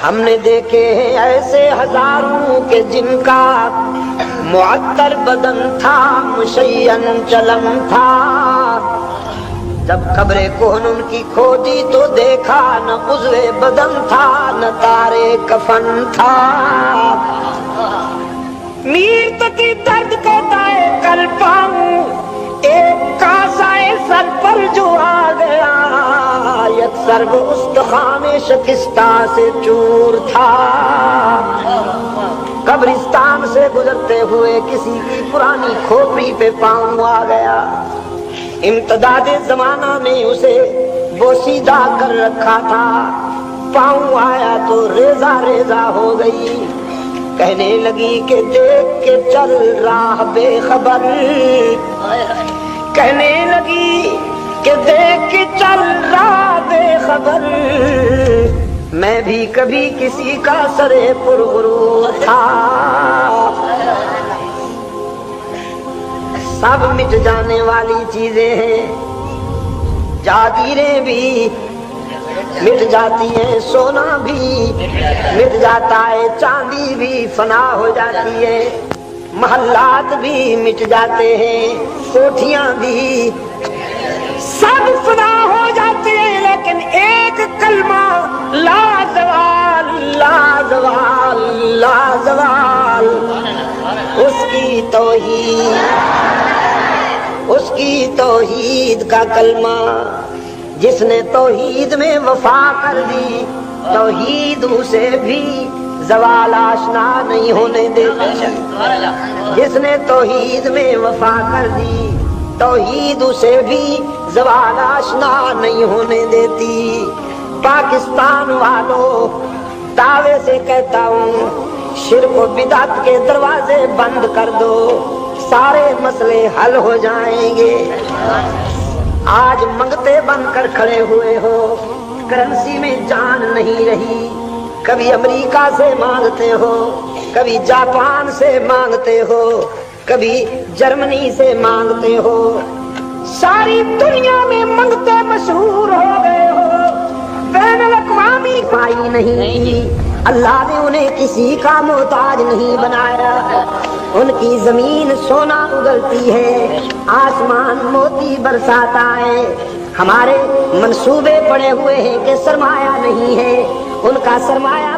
ہم نے دیکھے ہیں ایسے ہزاروں کے جن کا معطر بدن تھا، مشین چلن تھا، جب قبر کون ان کی کھودی تو دیکھا نہ عضو بدن تھا نہ تارے کفن تھا۔ میر تکی درد کہتا ہے کل پاؤں ایک کاسائے سر پر جو آ گیا، یک سر وہ استخوان شکستہ سے چور تھا۔ قبرستان سے گزرتے ہوئے کسی کی پرانی کھوپڑی پہ پاؤں آ گیا، امتداد زمانہ نے اسے بوسیدہ کر رکھا تھا، پاؤں آیا تو ریزہ ریزہ ہو گئی، کہنے لگی کہ دیکھ کے چل راہ بے خبر، کہنے لگی کہ دیکھ کے چل راہ بے خبر، میں بھی کبھی کسی کا سرے پرغرور تھا۔ سب مٹ جانے والی چیزیں ہیں، جاگیریں بھی مٹ جاتی ہیں، سونا بھی مٹ جاتا ہے، چاندی بھی فنا ہو جاتی ہے، محلات بھی مٹ جاتے ہیں، کوٹھیاں بھی سب فنا ہو جاتے ہیں، لیکن ایک کلمہ لا زوال لا زوال لا زوال، اس کی توحید کا کلمہ، جس نے توحید میں وفا کر دی، توحید اسے بھی زوال آشنا نہیں ہونے دیتی، جس نے توحید میں وفا کر دی، توحید اسے بھی زوال آشنا نہیں ہونے دیتی۔ پاکستان والوں دعوے سے کہتا ہوں، شرک و بدعت کے دروازے بند کر دو، سارے مسئلے حل ہو جائیں گے۔ آج منگتے بن کر کھڑے ہوئے ہو، کرنسی میں جان نہیں رہی، کبھی امریکہ سے مانگتے ہو، کبھی جاپان سے مانگتے ہو، کبھی جرمنی سے مانگتے ہو، ساری دنیا میں منگتے مشہور ہو گئے ہو، بین الاقوامی پائی نہیں، اللہ نے انہیں کسی کا محتاج نہیں بنایا، ان کی زمین سونا اگلتی ہے، آسمان موتی برساتا ہے، ہمارے منصوبے پڑے ہوئے ہیں کہ سرمایہ نہیں ہے، ان کا سرمایہ